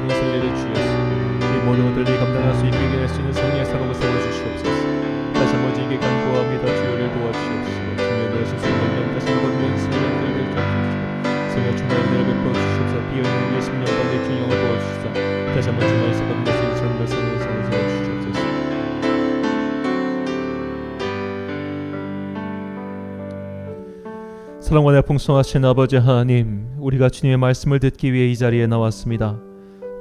것을 내려주셔서 이 모든 것들을 감당할 수 있게 할 수 있는 성령의 사람을 세워주시옵소서. 다시 한번 주님께 간구합니다. 주여를 도와주시옵소서. 주님의 내신 성령 다시 한번 성령 그에게 주옵소서. 성령 충만히 은혜를 베풀어 주시옵소서. 비어있는 우리의 심령 가운데 균형을 부어주시옵소서. 다시 한번 주님의 사람 내신 성령 세워주시옵소서. 사랑과 풍성하신 아버지 하나님, 우리가 주님의 말씀을 듣기 위해 이 자리에 나왔습니다.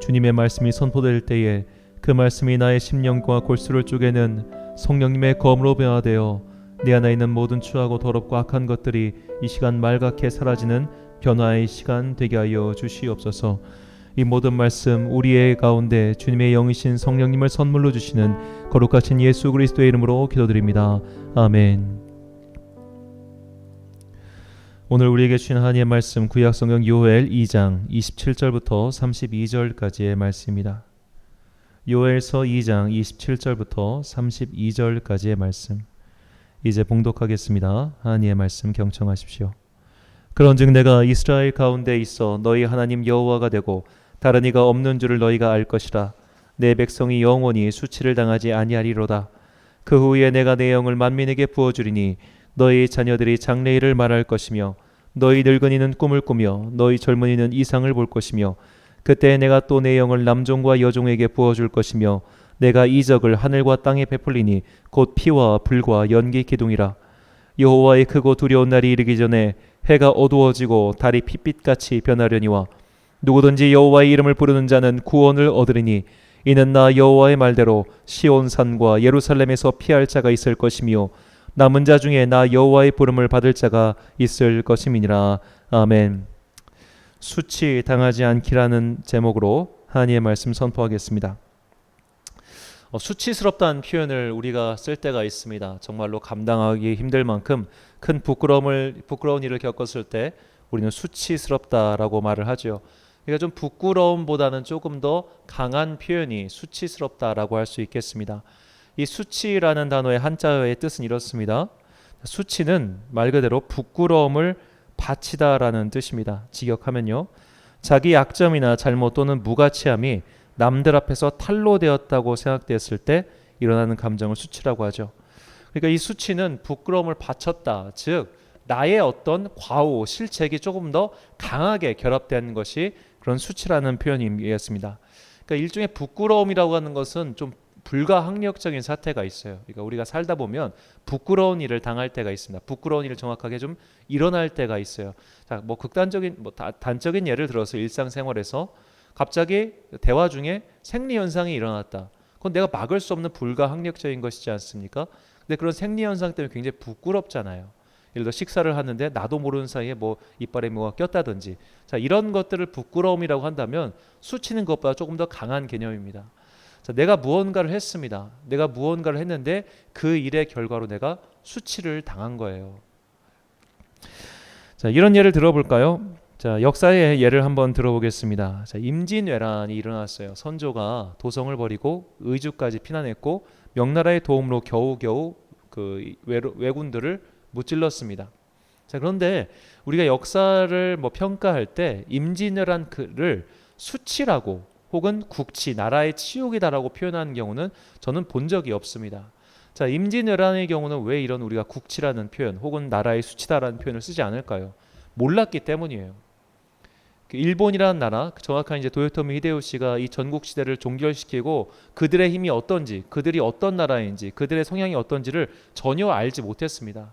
주님의 말씀이 선포될 때에 그 말씀이 나의 심령과 골수를 쪼개는 성령님의 검으로 변화되어 내 안에 있는 모든 추하고 더럽고 악한 것들이 이 시간 말갛게 사라지는 변화의 시간 되게 하여 주시옵소서. 이 모든 말씀 우리의 가운데 주님의 영이신 성령님을 선물로 주시는 거룩하신 예수 그리스도의 이름으로 기도드립니다. 아멘. 오늘 우리에게 주신 하나님의 말씀 구약성경 요엘 2장 27절부터 32절까지의 말씀입니다. 요엘서 2장 27절부터 32절까지의 말씀 이제 봉독하겠습니다. 하나님의 말씀 경청하십시오. 그런즉 내가 이스라엘 가운데 있어 너희 하나님 여호와가 되고 다른 이가 없는 줄을 너희가 알 것이라. 내 백성이 영원히 수치를 당하지 아니하리로다. 그 후에 내가 내 영을 만민에게 부어주리니 너희 자녀들이 장래일을 말할 것이며 너희 늙은이는 꿈을 꾸며 너희 젊은이는 이상을 볼 것이며 그때 내가 또 내 영을 남종과 여종에게 부어줄 것이며 내가 이적을 하늘과 땅에 베풀리니 곧 피와 불과 연기 기둥이라. 여호와의 크고 두려운 날이 이르기 전에 해가 어두워지고 달이 핏빛같이 변하려니와 누구든지 여호와의 이름을 부르는 자는 구원을 얻으리니 이는 나 여호와의 말대로 시온산과 예루살렘에서 피할 자가 있을 것이며 남은 자 중에 나 여호와의 부름을 받을 자가 있을 것임이니라. 아멘. 수치 당하지 않기라는 제목으로 하나님의 말씀 선포하겠습니다. 수치스럽다는 표현을 우리가 쓸 때가 있습니다. 정말로 감당하기 힘들 만큼 큰 부끄러운 일을 겪었을 때 우리는 수치스럽다라고 말을 하죠. 그러니까 좀 부끄러움보다는 조금 더 강한 표현이 수치스럽다라고 할 수 있겠습니다. 이 수치라는 단어의 한자어의 뜻은 이렇습니다. 수치는 말 그대로 부끄러움을 바치다라는 뜻입니다. 직역하면요, 자기 약점이나 잘못 또는 무가치함이 남들 앞에서 탄로되었다고 생각되었을 때 일어나는 감정을 수치라고 하죠. 그러니까 이 수치는 부끄러움을 바쳤다, 즉 나의 어떤 과오, 실책이 조금 더 강하게 결합된 것이 그런 수치라는 표현이었습니다. 그러니까 일종의 부끄러움이라고 하는 것은 좀 불가항력적인 사태가 있어요. 그러니까 우리가 살다 보면 부끄러운 일을 당할 때가 있습니다. 부끄러운 일을 정확하게 좀 일어날 때가 있어요. 자, 단적인 예를 들어서 일상생활에서 갑자기 대화 중에 생리 현상이 일어났다. 그건 내가 막을 수 없는 불가항력적인 것이지 않습니까? 근데 그런 생리 현상 때문에 굉장히 부끄럽잖아요. 예를 들어 식사를 하는데 나도 모르는 사이에 이빨에 뭐가 꼈다든지, 자, 이런 것들을 부끄러움이라고 한다면 수치는 것보다 조금 더 강한 개념입니다. 자, 내가 무언가를 했습니다. 내가 무언가를 했는데 그 일의 결과로 내가 수치를 당한 거예요. 자, 이런 예를 들어볼까요? 자, 역사의 예를 한번 들어보겠습니다. 자, 임진왜란이 일어났어요. 선조가 도성을 버리고 의주까지 피난했고 명나라의 도움으로 겨우겨우 그 왜군들을 무찔렀습니다. 자, 그런데 우리가 역사를 평가할 때 임진왜란을 수치라고 혹은 국치, 나라의 치욕이다라고 표현하는 경우는 저는 본 적이 없습니다. 자, 임진왜란의 경우는 왜 이런 우리가 국치라는 표현 혹은 나라의 수치다라는 표현을 쓰지 않을까요? 몰랐기 때문이에요. 일본이라는 나라, 정확한 이제 도요토미 히데요시가 이 전국 시대를 종결시키고 그들의 힘이 어떤지, 그들이 어떤 나라인지, 그들의 성향이 어떤지를 전혀 알지 못했습니다.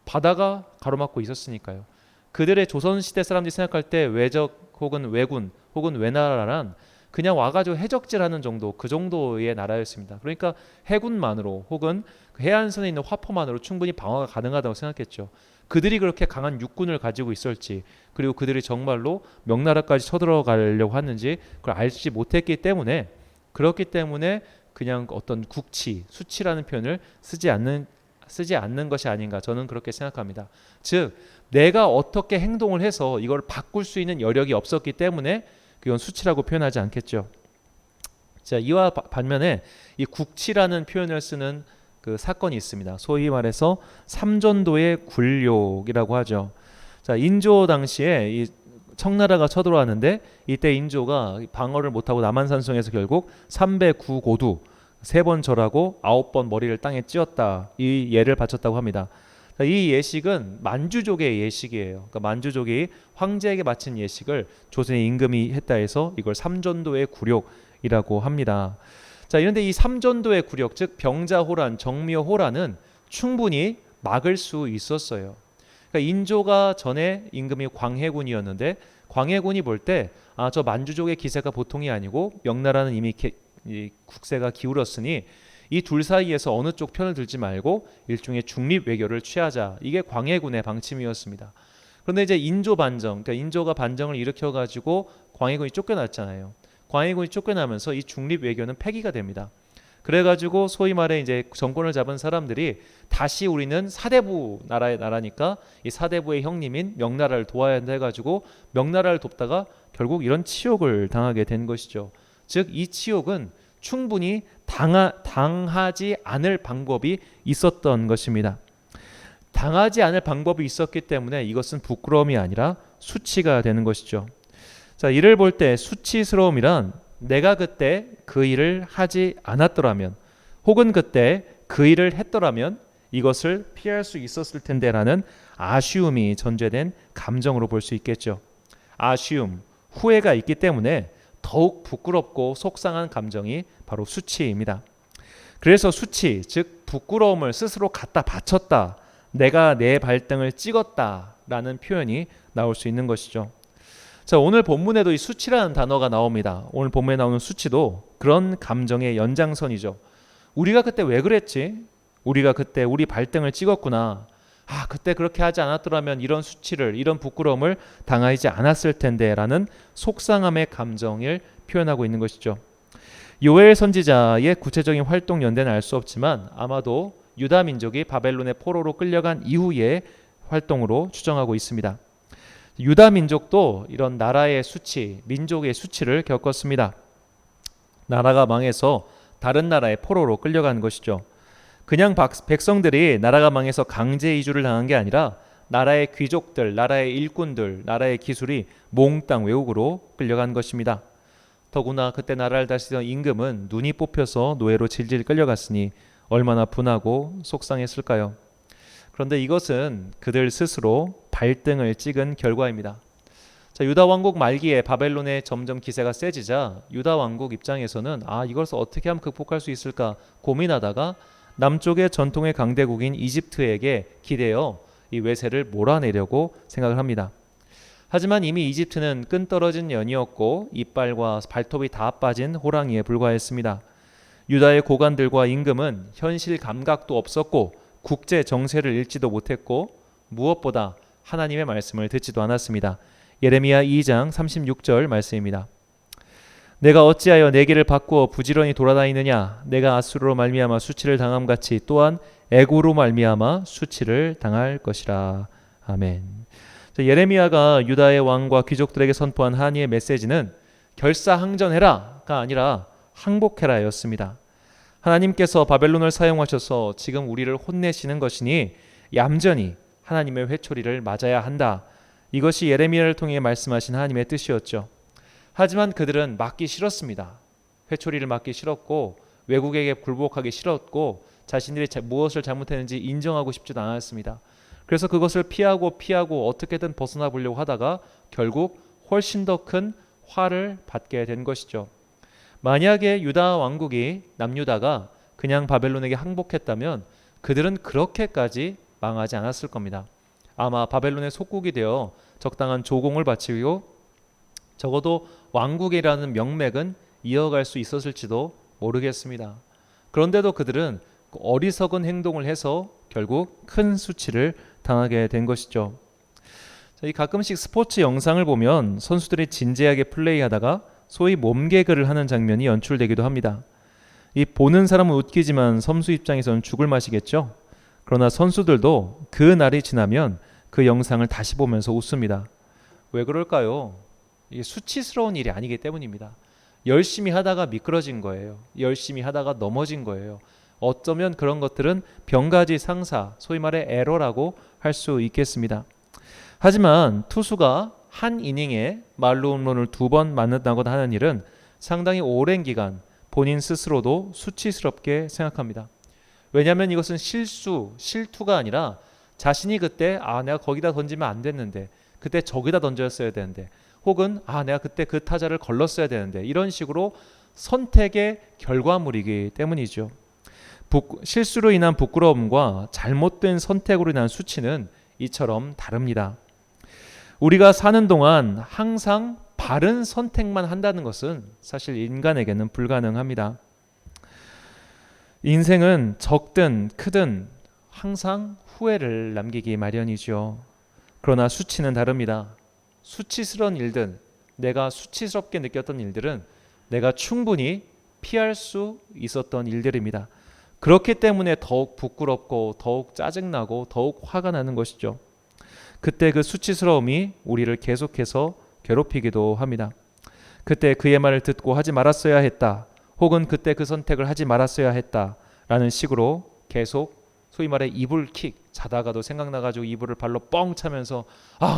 바다가 가로막고 있었으니까요. 그들의 조선시대 사람들이 생각할 때 외적 혹은 왜군 혹은 왜나라란 그냥 와가지고 해적질하는 정도, 그 정도의 나라였습니다. 그러니까 해군만으로 혹은 해안선에 있는 화포만으로 충분히 방어가 가능하다고 생각했죠. 그들이 그렇게 강한 육군을 가지고 있을지, 그리고 그들이 정말로 명나라까지 쳐들어가려고 하는지 그걸 알지 못했기 때문에, 그렇기 때문에 그냥 어떤 국치, 수치라는 표현을 쓰지 않는 것이 아닌가, 저는 그렇게 생각합니다. 즉 내가 어떻게 행동을 해서 이걸 바꿀 수 있는 여력이 없었기 때문에 그건 수치라고 표현하지 않겠죠. 자, 이와 반면에 이 국치라는 표현을 쓰는 그 사건이 있습니다. 소위 말해서 삼전도의 굴욕이라고 하죠. 자, 인조 당시에 이 청나라가 쳐들어왔는데 이때 인조가 방어를 못하고 남한산성에서 결국 309고두 3번 절하고 9번 머리를 땅에 찧었다. 이 예를 바쳤다고 합니다. 이 예식은 만주족의 예식이에요. 그러니까 만주족이 황제에게 바친 예식을 조선의 임금이 했다 해서 이걸 삼전도의 굴욕이라고 합니다. 자, 이런데 이 삼전도의 굴욕, 즉 병자호란, 정묘호란은 충분히 막을 수 있었어요. 그러니까 인조가 전에 임금이 광해군이었는데 광해군이 볼 때 저 만주족의 기세가 보통이 아니고 명나라는 이미 이 국세가 기울었으니 이 둘 사이에서 어느 쪽 편을 들지 말고 일종의 중립 외교를 취하자. 이게 광해군의 방침이었습니다. 그런데 이제 인조 반정, 그러니까 인조가 반정을 일으켜 가지고 광해군이 쫓겨났잖아요. 광해군이 쫓겨나면서 이 중립 외교는 폐기가 됩니다. 그래가지고 소위 말해 이제 정권을 잡은 사람들이 다시 우리는 사대부 나라니까 이 사대부의 형님인 명나라를 도와야 한다 해가지고 명나라를 돕다가 결국 이런 치욕을 당하게 된 것이죠. 즉 이 치욕은 충분히 당하지 않을 방법이 있었던 것입니다. 당하지 않을 방법이 있었기 때문에 이것은 부끄러움이 아니라 수치가 되는 것이죠. 자, 이를 볼 때 수치스러움이란 내가 그때 그 일을 하지 않았더라면 혹은 그때 그 일을 했더라면 이것을 피할 수 있었을 텐데라는 아쉬움이 전제된 감정으로 볼 수 있겠죠. 아쉬움, 후회가 있기 때문에 더욱 부끄럽고 속상한 감정이 바로 수치입니다. 그래서 수치, 즉 부끄러움을 스스로 갖다 바쳤다. 내가 내 발등을 찍었다라는 표현이 나올 수 있는 것이죠. 자, 오늘 본문에도 이 수치라는 단어가 나옵니다. 오늘 본문에 나오는 수치도 그런 감정의 연장선이죠. 우리가 그때 왜 그랬지? 우리가 그때 우리 발등을 찍었구나. 그때 그렇게 하지 않았더라면 이런 수치를, 이런 부끄러움을 당하지 않았을 텐데 라는 속상함의 감정을 표현하고 있는 것이죠. 요엘 선지자의 구체적인 활동 연대는 알 수 없지만 아마도 유다 민족이 바벨론의 포로로 끌려간 이후의 활동으로 추정하고 있습니다. 유다 민족도 이런 나라의 수치, 민족의 수치를 겪었습니다. 나라가 망해서 다른 나라의 포로로 끌려간 것이죠. 그냥 백성들이 나라가 망해서 강제 이주를 당한 게 아니라 나라의 귀족들, 나라의 일꾼들, 나라의 기술이 몽땅 외국으로 끌려간 것입니다. 더구나 그때 나라를 다스리던 임금은 눈이 뽑혀서 노예로 질질 끌려갔으니 얼마나 분하고 속상했을까요? 그런데 이것은 그들 스스로 발등을 찍은 결과입니다. 자, 유다 왕국 말기에 바벨론의 점점 기세가 세지자 유다 왕국 입장에서는 이것을 어떻게 하면 극복할 수 있을까 고민하다가 남쪽의 전통의 강대국인 이집트에게 기대어 이 외세를 몰아내려고 생각을 합니다. 하지만 이미 이집트는 끈떨어진 연이었고 이빨과 발톱이 다 빠진 호랑이에 불과했습니다. 유다의 고관들과 임금은 현실 감각도 없었고 국제 정세를 읽지도 못했고 무엇보다 하나님의 말씀을 듣지도 않았습니다. 예레미야 2장 36절 말씀입니다. 내가 어찌하여 내 길을 바꾸어 부지런히 돌아다니느냐? 내가 아수르로 말미암아 수치를 당함같이 또한 애고로 말미암아 수치를 당할 것이라. 아멘. 예레미야가 유다의 왕과 귀족들에게 선포한 하나님의 메시지는 결사항전해라가 아니라 항복해라였습니다. 하나님께서 바벨론을 사용하셔서 지금 우리를 혼내시는 것이니 얌전히 하나님의 회초리를 맞아야 한다. 이것이 예레미야를 통해 말씀하신 하나님의 뜻이었죠. 하지만 그들은 맞기 싫었습니다. 회초리를 맞기 싫었고 외국에게 굴복하기 싫었고 자신들이 무엇을 잘못했는지 인정하고 싶지도 않았습니다. 그래서 그것을 피하고 어떻게든 벗어나 보려고 하다가 결국 훨씬 더 큰 화를 받게 된 것이죠. 만약에 유다 왕국이 남유다가 그냥 바벨론에게 항복했다면 그들은 그렇게까지 망하지 않았을 겁니다. 아마 바벨론의 속국이 되어 적당한 조공을 바치고 적어도 왕국이라는 명맥은 이어갈 수 있었을지도 모르겠습니다. 그런데도 그들은 어리석은 행동을 해서 결국 큰 수치를 당하게 된 것이죠. 이 가끔씩 스포츠 영상을 보면 선수들이 진지하게 플레이하다가 소위 몸개그를 하는 장면이 연출되기도 합니다. 이 보는 사람은 웃기지만 선수 입장에서는 죽을 맛이겠죠. 그러나 선수들도 그 날이 지나면 그 영상을 다시 보면서 웃습니다. 왜 그럴까요? 이게 수치스러운 일이 아니기 때문입니다. 열심히 하다가 미끄러진 거예요. 열심히 하다가 넘어진 거예요. 어쩌면 그런 것들은 병가지 상사, 소위 말해 에러라고 할 수 있겠습니다. 하지만 투수가 한 이닝에 말로 홈런을 2번 맞는다거나 하는 일은 상당히 오랜 기간 본인 스스로도 수치스럽게 생각합니다. 왜냐하면 이것은 실투가 아니라 자신이 그때 내가 거기다 던지면 안 됐는데, 그때 저기다 던졌어야 되는데, 혹은 내가 그때 그 타자를 걸렀어야 되는데, 이런 식으로 선택의 결과물이기 때문이죠. 실수로 인한 부끄러움과 잘못된 선택으로 인한 수치는 이처럼 다릅니다. 우리가 사는 동안 항상 바른 선택만 한다는 것은 사실 인간에게는 불가능합니다. 인생은 적든 크든 항상 후회를 남기기 마련이죠. 그러나 수치는 다릅니다. 수치스러운 일들, 내가 수치스럽게 느꼈던 일들은 내가 충분히 피할 수 있었던 일들입니다. 그렇기 때문에 더욱 부끄럽고 더욱 짜증나고 더욱 화가 나는 것이죠. 그때 그 수치스러움이 우리를 계속해서 괴롭히기도 합니다. 그때 그의 말을 듣고 하지 말았어야 했다. 혹은 그때 그 선택을 하지 말았어야 했다. 라는 식으로 계속 소위 말해 이불킥, 자다가도 생각나가지고 이불을 발로 뻥 차면서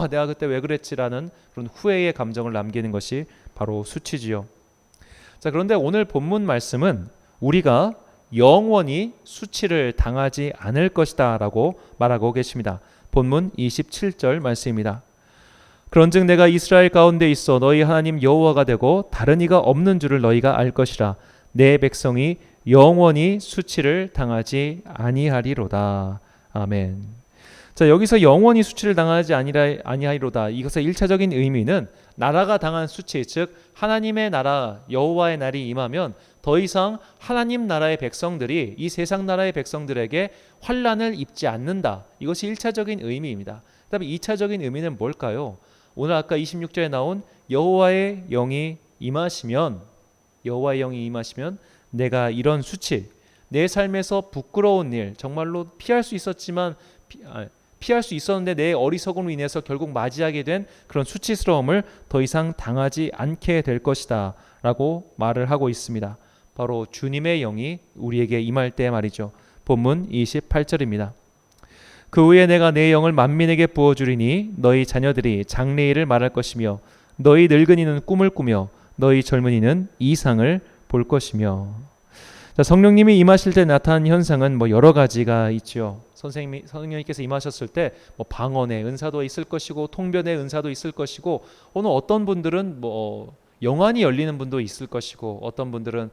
내가 그때 왜 그랬지라는 그런 후회의 감정을 남기는 것이 바로 수치지요. 자, 그런데 오늘 본문 말씀은 우리가 영원히 수치를 당하지 않을 것이다 라고 말하고 계십니다. 본문 27절 말씀입니다. 그런즉 내가 이스라엘 가운데 있어 너희 하나님 여호와가 되고 다른 이가 없는 줄을 너희가 알 것이라. 내 백성이 영원히 수치를 당하지 아니하리로다. 아멘. 자, 여기서 영원히 수치를 당하지 아니하리로다. 이것의 1차적인 의미는 나라가 당한 수치, 즉 하나님의 나라 여호와의 날이 임하면 더 이상 하나님 나라의 백성들이 이 세상 나라의 백성들에게 환난을 입지 않는다. 이것이 1차적인 의미입니다. 그다음에 2차적인 의미는 뭘까요? 오늘 아까 26절에 나온 여호와의 영이 임하시면 내가 이런 수치, 내 삶에서 부끄러운 일, 정말로 피할 수 있었는데 내 어리석음으로 인해서 결국 맞이하게 된 그런 수치스러움을 더 이상 당하지 않게 될 것이다 라고 말을 하고 있습니다. 바로 주님의 영이 우리에게 임할 때 말이죠. 본문 28절입니다. 그 후에 내가 내 영을 만민에게 부어주리니 너희 자녀들이 장래일을 말할 것이며 너희 늙은이는 꿈을 꾸며 너희 젊은이는 이상을 볼 것이며. 자, 성령님이 임하실 때 나타난 현상은 여러 가지가 있죠. 성령님께서 임하셨을 때 방언의 은사도 있을 것이고 통변의 은사도 있을 것이고, 오늘 어떤 분들은 영안이 열리는 분도 있을 것이고, 어떤 분들은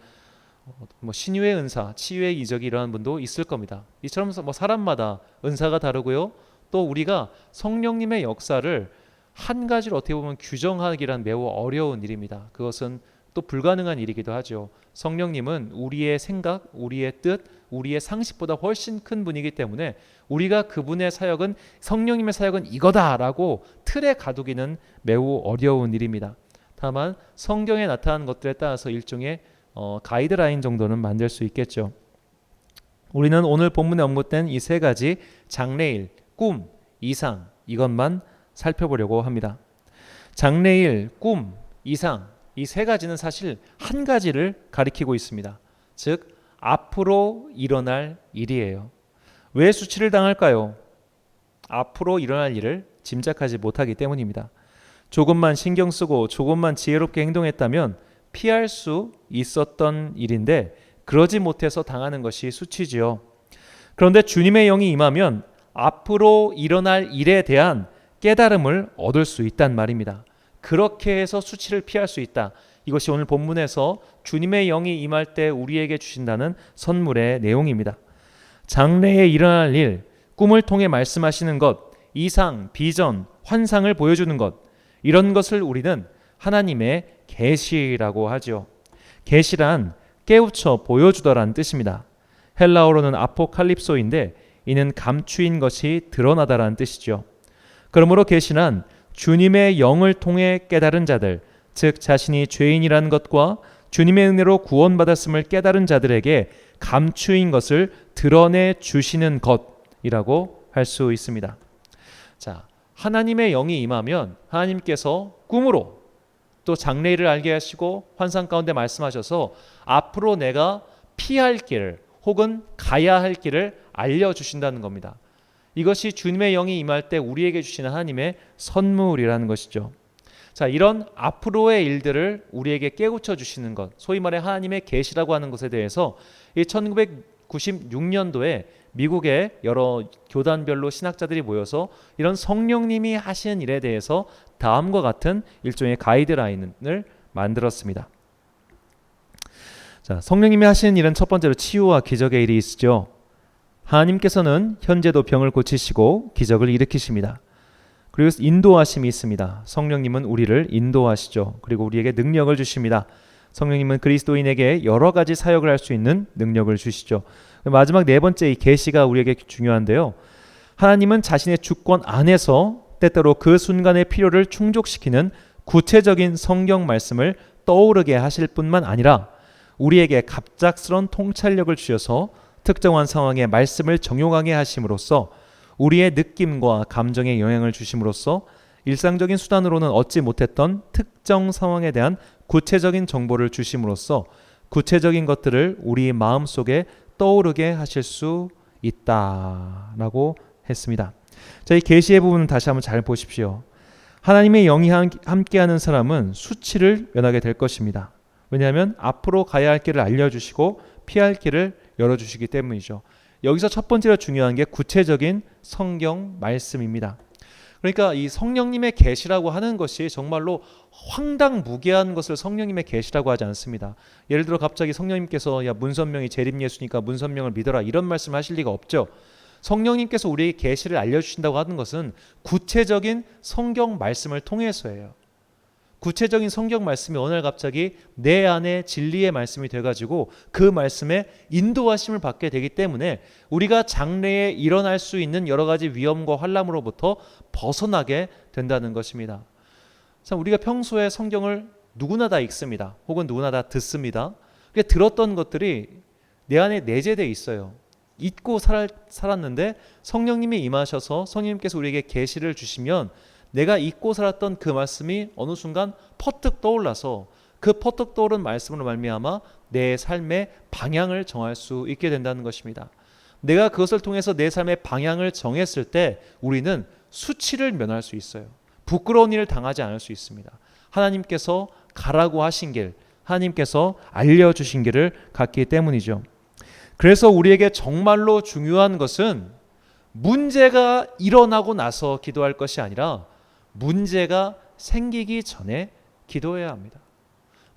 신유의 은사, 치유의 이적이 일어나는 분도 있을 겁니다. 이처럼 사람마다 은사가 다르고요. 또 우리가 성령님의 역사를 한 가지로 어떻게 보면 규정하기란 매우 어려운 일입니다. 그것은 또 불가능한 일이기도 하죠. 성령님은 우리의 생각, 우리의 뜻, 우리의 상식보다 훨씬 큰 분이기 때문에 우리가 그분의 사역은, 성령님의 사역은 이거다라고 틀에 가두기는 매우 어려운 일입니다. 다만 성경에 나타난 것들에 따라서 일종의 가이드라인 정도는 만들 수 있겠죠. 우리는 오늘 본문에 언급된 이 세 가지 장래일, 꿈, 이상, 이것만 살펴보려고 합니다. 장래일, 꿈, 이상, 이 세 가지는 사실 한 가지를 가리키고 있습니다. 즉 앞으로 일어날 일이에요. 왜 수치를 당할까요? 앞으로 일어날 일을 짐작하지 못하기 때문입니다. 조금만 신경 쓰고 조금만 지혜롭게 행동했다면 피할 수 있었던 일인데 그러지 못해서 당하는 것이 수치지요. 그런데 주님의 영이 임하면 앞으로 일어날 일에 대한 깨달음을 얻을 수 있단 말입니다. 그렇게 해서 수치를 피할 수 있다. 이것이 오늘 본문에서 주님의 영이 임할 때 우리에게 주신다는 선물의 내용입니다. 장래에 일어날 일, 꿈을 통해 말씀하시는 것, 이상, 비전, 환상을 보여주는 것, 이런 것을 우리는 하나님의 계시라고 하죠. 계시란 깨우쳐 보여주다라는 뜻입니다. 헬라어로는 아포칼립소인데 이는 감추인 것이 드러나다라는 뜻이죠. 그러므로 계시란 주님의 영을 통해 깨달은 자들, 즉 자신이 죄인이라는 것과 주님의 은혜로 구원받았음을 깨달은 자들에게 감추인 것을 드러내 주시는 것이라고 할 수 있습니다. 자, 하나님의 영이 임하면 하나님께서 꿈으로 또 장래일을 알게 하시고 환상 가운데 말씀하셔서 앞으로 내가 피할 길 혹은 가야 할 길을 알려주신다는 겁니다. 이것이 주님의 영이 임할 때 우리에게 주시는 하나님의 선물이라는 것이죠. 자, 이런 앞으로의 일들을 우리에게 깨우쳐 주시는 것, 소위 말해 하나님의 계시라고 하는 것에 대해서 이 1996년도에 미국의 여러 교단별로 신학자들이 모여서 이런 성령님이 하시는 일에 대해서 다음과 같은 일종의 가이드라인을 만들었습니다. 자, 성령님이 하시는 일은 첫 번째로 치유와 기적의 일이 있죠. 하나님께서는 현재도 병을 고치시고 기적을 일으키십니다. 그리고 인도하심이 있습니다. 성령님은 우리를 인도하시죠. 그리고 우리에게 능력을 주십니다. 성령님은 그리스도인에게 여러 가지 사역을 할 수 있는 능력을 주시죠. 마지막 네 번째 이 계시가 우리에게 중요한데요. 하나님은 자신의 주권 안에서 때때로 그 순간의 필요를 충족시키는 구체적인 성경 말씀을 떠오르게 하실 뿐만 아니라 우리에게 갑작스런 통찰력을 주셔서 특정한 상황에 말씀을 정용하게 하심으로써 우리의 느낌과 감정에 영향을 주심으로써 일상적인 수단으로는 얻지 못했던 특정 상황에 대한 구체적인 정보를 주심으로써 구체적인 것들을 우리 마음속에 떠오르게 하실 수 있다라고 했습니다. 자, 이 계시의 부분은 다시 한번 잘 보십시오. 하나님의 영이 함께하는 사람은 수치를 면하게 될 것입니다. 왜냐하면 앞으로 가야 할 길을 알려주시고 피할 길을 열어주시기 때문이죠. 여기서 첫 번째로 중요한 게 구체적인 성경 말씀입니다. 그러니까 이 성령님의 계시라고 하는 것이 정말로 황당무계한 것을 성령님의 계시라고 하지 않습니다. 예를 들어 갑자기 성령님께서 야 문선명이 재림 예수니까 문선명을 믿어라 이런 말씀 하실 리가 없죠. 성령님께서 우리에게 계시를 알려주신다고 하는 것은 구체적인 성경 말씀을 통해서예요. 구체적인 성경 말씀이 어느 날 갑자기 내 안에 진리의 말씀이 돼가지고 그 말씀에 인도하심을 받게 되기 때문에 우리가 장래에 일어날 수 있는 여러 가지 위험과 환난으로부터 벗어나게 된다는 것입니다. 참 우리가 평소에 성경을 누구나 다 읽습니다. 혹은 누구나 다 듣습니다. 들었던 것들이 내 안에 내재되어 있어요. 잊고 살았는데 성령님이 임하셔서 성령님께서 우리에게 계시를 주시면 내가 잊고 살았던 그 말씀이 어느 순간 퍼뜩 떠올라서 그 퍼뜩 떠오른 말씀으로 말미암아 내 삶의 방향을 정할 수 있게 된다는 것입니다. 내가 그것을 통해서 내 삶의 방향을 정했을 때 우리는 수치를 면할 수 있어요. 부끄러운 일을 당하지 않을 수 있습니다. 하나님께서 가라고 하신 길, 하나님께서 알려주신 길을 갔기 때문이죠. 그래서 우리에게 정말로 중요한 것은 문제가 일어나고 나서 기도할 것이 아니라 문제가 생기기 전에 기도해야 합니다.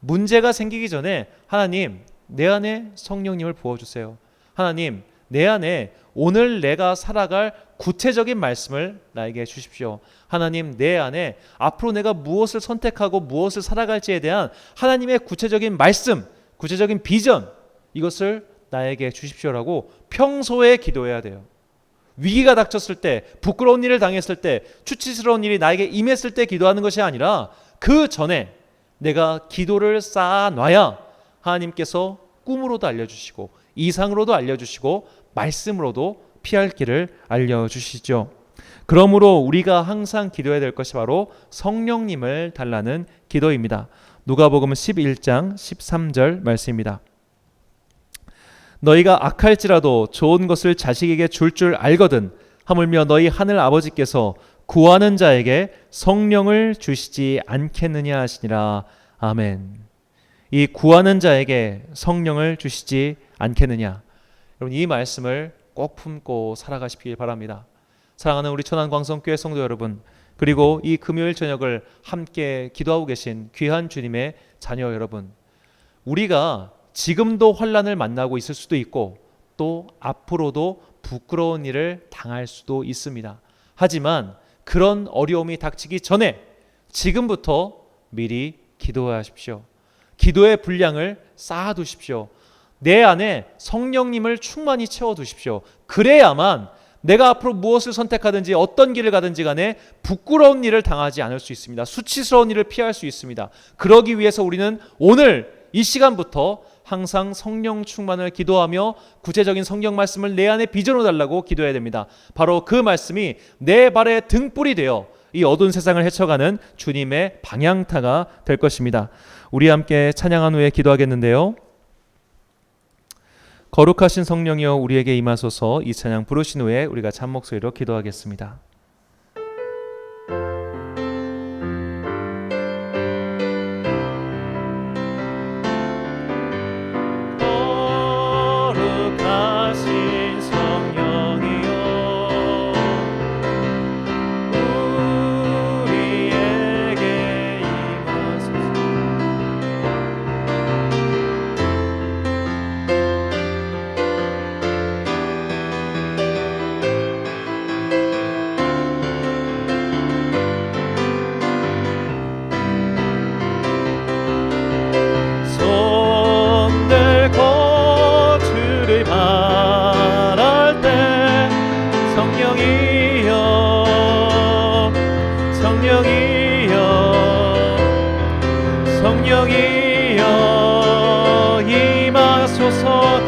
문제가 생기기 전에 하나님 내 안에 성령님을 부어주세요. 하나님 내 안에 오늘 내가 살아갈 구체적인 말씀을 나에게 주십시오. 하나님 내 안에 앞으로 내가 무엇을 선택하고 무엇을 살아갈지에 대한 하나님의 구체적인 말씀, 구체적인 비전 이것을 나에게 주십시오라고 평소에 기도해야 돼요. 위기가 닥쳤을 때, 부끄러운 일을 당했을 때, 수치스러운 일이 나에게 임했을 때 기도하는 것이 아니라 그 전에 내가 기도를 쌓아놔야 하나님께서 꿈으로도 알려주시고 이상으로도 알려주시고 말씀으로도 피할 길을 알려주시죠. 그러므로 우리가 항상 기도해야 될 것이 바로 성령님을 달라는 기도입니다. 누가복음 11장 13절 말씀입니다. 너희가 악할지라도 좋은 것을 자식에게 줄 알거든 하물며 너희 하늘 아버지께서 구하는 자에게 성령을 주시지 않겠느냐 하시니라. 아멘. 이 구하는 자에게 성령을 주시지 않겠느냐. 여러분 이 말씀을 꼭 품고 살아가시길 바랍니다. 사랑하는 우리 천안광성교회 성도 여러분, 그리고 이 금요일 저녁을 함께 기도하고 계신 귀한 주님의 자녀 여러분, 우리가 지금도 환난을 만나고 있을 수도 있고 또 앞으로도 부끄러운 일을 당할 수도 있습니다. 하지만 그런 어려움이 닥치기 전에 지금부터 미리 기도하십시오. 기도의 분량을 쌓아두십시오. 내 안에 성령님을 충만히 채워두십시오. 그래야만 내가 앞으로 무엇을 선택하든지 어떤 길을 가든지 간에 부끄러운 일을 당하지 않을 수 있습니다. 수치스러운 일을 피할 수 있습니다. 그러기 위해서 우리는 오늘 이 시간부터 항상 성령 충만을 기도하며 구체적인 성경 말씀을 내 안에 빚어놓아 달라고 기도해야 됩니다. 바로 그 말씀이 내 발의 등불이 되어 이 어두운 세상을 헤쳐가는 주님의 방향타가 될 것입니다. 우리 함께 찬양한 후에 기도하겠는데요. 거룩하신 성령이여 우리에게 임하소서. 이 찬양 부르신 후에 우리가 참목소리로 기도하겠습니다.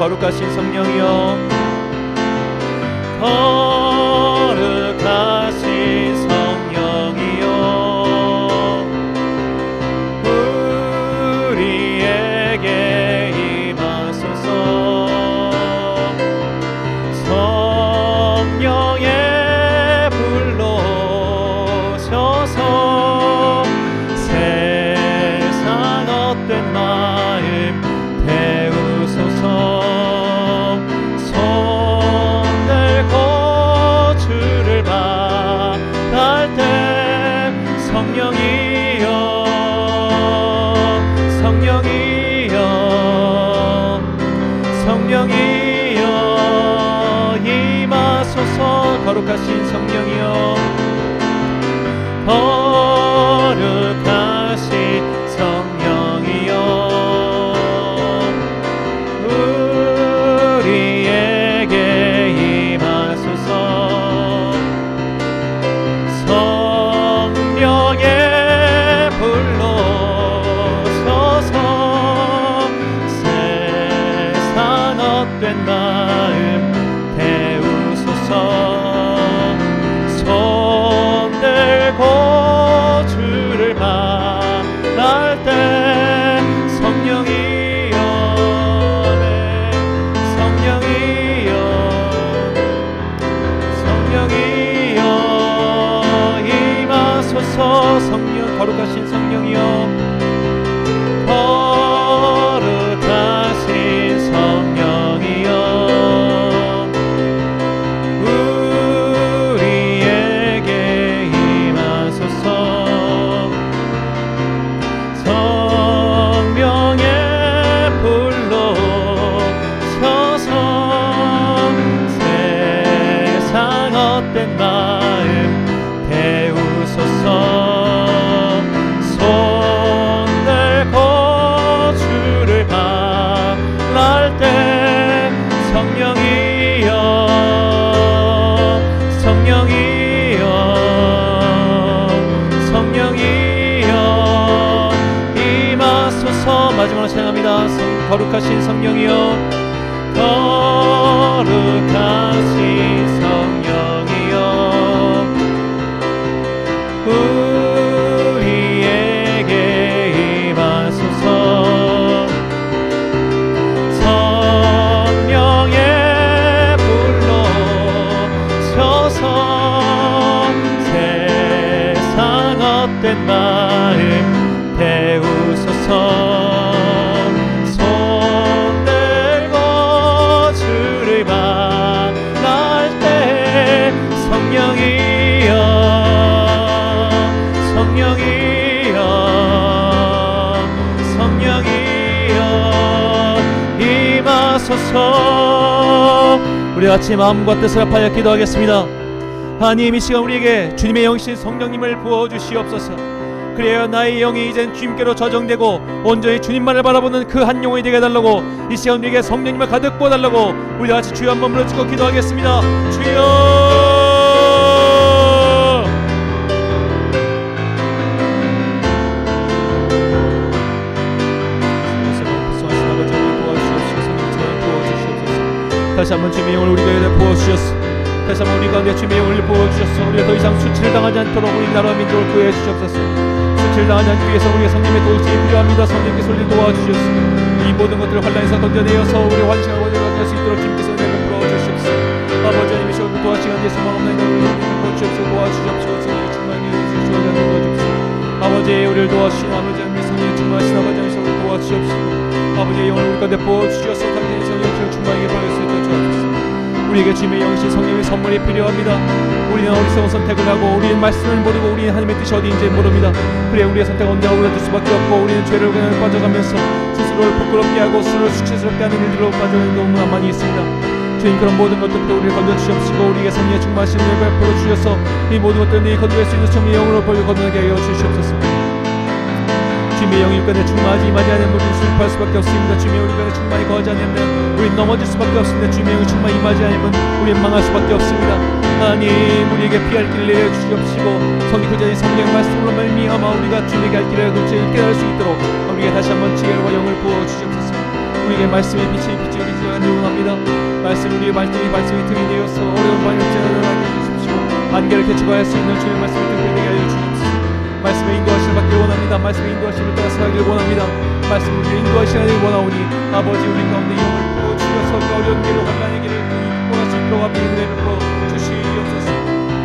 거룩하신 성령이여 거룩하신 성령이여 우리에게 임하소서 성령의 불로 오셔서 세상 헛된 마음 태우소서 손 들고 주를 바랄 때 성령이여 성령이여 성령이여 임하소서 거룩하신 성령이여 거룩하신 성령이여 우리에게 임하소서 성령의 불로 오셔서 세상 헛된 마음 태우소서 손 들고 주를 바랄 때 성령이여 네 성령이여 성령이여 임하소서 성령 거룩하신 성령이여 거룩하신 성령이여 우리에게 임하소서 성령의 불로 오셔서 세상 헛된 마음 태우소서 손 들고 주를 바랄 때 성령이여 성령이여 성령이여 임하소서 마지막으로 찬양합니다. 거룩하신 성령이여 거룩하신 성령이여 우리에게 임하소서 성령의 불로 오셔서 세상 헛된 마음 태우소서 손 들고 주를 바랄 때 성령이여 성령이여 성령이여 임하소서 우리 같이 마음과 뜻을 합하여 기도하겠습니다. 하나님 이 시간 우리에게 주님의 영이신 성령님을 부어주시옵소서. 그래야 나의 영이 이젠 주님께로 저정되고 온전히 주님만을 바라보는 그 한 영혼이 되게 해달라고 이 시간 우리에게 성령님을 가득 부어달라고 우리 같이 주여 한번 불러주고 기도하겠습니다. 주여 다시 한번 주님의 영을 우리 가운데 부어주셨소. 다시 한번 우리 가운데 주님의 영을 부어주셨소. 우리가 더 이상 수치를 당하지 않도록 우리 나라와 민족을 구해 주시옵소서. 수치를 당하지 않기 위해서 우리가 성령의 도우심이 필요합니다. 성령께서 우리를 도와주시옵소서. 이 모든 것들을 환난에서 건져내어서 우리 환생하고 내려갈 수 있도록 주님께서 은혜를 풀어주시옵소서. 아버지 하나님 이 시간 도와시간 예수 마음나이다 우리를 도와주시옵소서. 도와주시옵소서. 성령의 충만히 주시옵소서. 도와주옵소서. 아버지 우리를 도와주신 아버지 하나님 성령의 충만하신 아버지 하나님 성령을 도와주시옵소서. 아버지의 영을 우리 가운데 부어주셔서 당신의 성령을 충만하게 받을 수 있도록 도와주옵소서. 우리에게 주님의 영이신 성령의 선물이 필요합니다. 우리는 어리석은 선택을 하고 우리는 말씀을 모르고 우리는 하나님의 뜻이 어디인지 모릅니다. 그래 우리의 선택은 언제나 올라줄 수밖에 없고 우리는 죄를 그냥 빠져가면서 스스로를 부끄럽게 하고 스스로를 수치스럽게 하는 일들로 빠져가는 경우가 많이 있습니다. 주님 그런 모든 것들부터 우리를 건져주시옵시고 우리에게 성령의 충만하신 은혜를 베풀어 주셔서 이 모든 것들을 건져낼 수 있는 성령의 영으로 건너게 하여 주시옵소서. 주님의 영이 우리 가운데 충만하지 임하지 않으면 우리는 슬퍼할 수밖에 없습니다. 주님의 우리 가운데 충만히 거하지 않으면 우리는 넘어질 수밖에 없습니다. 주님의 영이 충만히 임하지 않으면 우리는 망할 수밖에 없습니다. 하나님 우리에게 피할 길을 내려주시옵시고 성령의 성령의 말씀으로 말미암아 우리가 주님에게 할 길을 깨달을 수 있도록 우리에게 다시 한번 지혜와 영을 부어주시옵소서. 우리에게 말씀의 빛이 우리 지나가길 원합니다. 우리의 말씀이 등이 되어서 어려운 방향을 지나가게 해주십시오. 안개를 개척할 수 있는 주의 말씀을 듣게 되게 하여 주십시오. 말씀의 인도하심을 받길 원합니다. 말씀의 인도하심을 따라 살아가길 원합니다. 말씀 우리를 인도하시기를 원하오니 아버지 우리 가운데 영을 부어주셔서 어려운 길을 환난의 길을 극복할 수 있도록 앞에 은혜를 부어주시옵소서.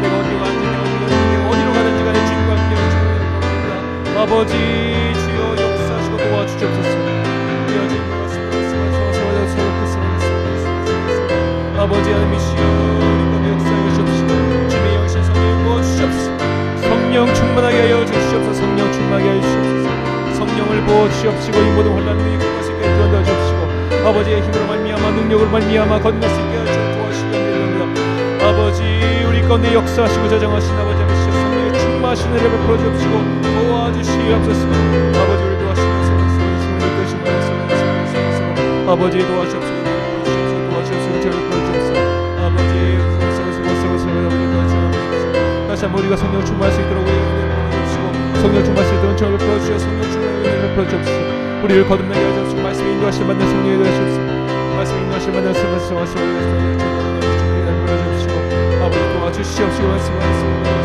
내가 어디로 가는지 내가 어디로 가는지 간에 주님과 함께 해주시옵소서. 아버지 주여 역사하시고 도와주시옵소서. 아버지 하나님이시여 우리 가운데 역사하여 주옵시고 주님의 영신 성령 부어주시옵소서. 성령 충만하게 하여 주시옵소서. 성령 충만하게 하여 주시옵소서. 성령을 부어주시옵시고 이 모든 혼란을 이끌어 수 있게 도와주시옵시고 아버지의 힘으로 말미암아 능력으로 말미암아 건널 수 있게 하여 도와주시옵소서. 아버지 우리 가운데 역사하시고 저장하신 아버지 하나님이시여 성령의 충만하신 은혜를 베풀어 주옵시고 도와주시옵소서. 아버지 우리 도와주시옵소서. 아버지 도와주옵소서. 다시 한번 우리가 성령 충만할 수 있도록 보여주시고 성령 충만할 수 있도록 저를 보여주시고 성령 충만을 베풀어 주옵소서. 우리를 거듭나게 하여 주옵시고 말씀의 인도하실 만난 성령에 대해 주옵소서. 말씀의 인도하실 만난 성령에 대해 주옵시고 아버지 도와주시옵시고 말씀하시고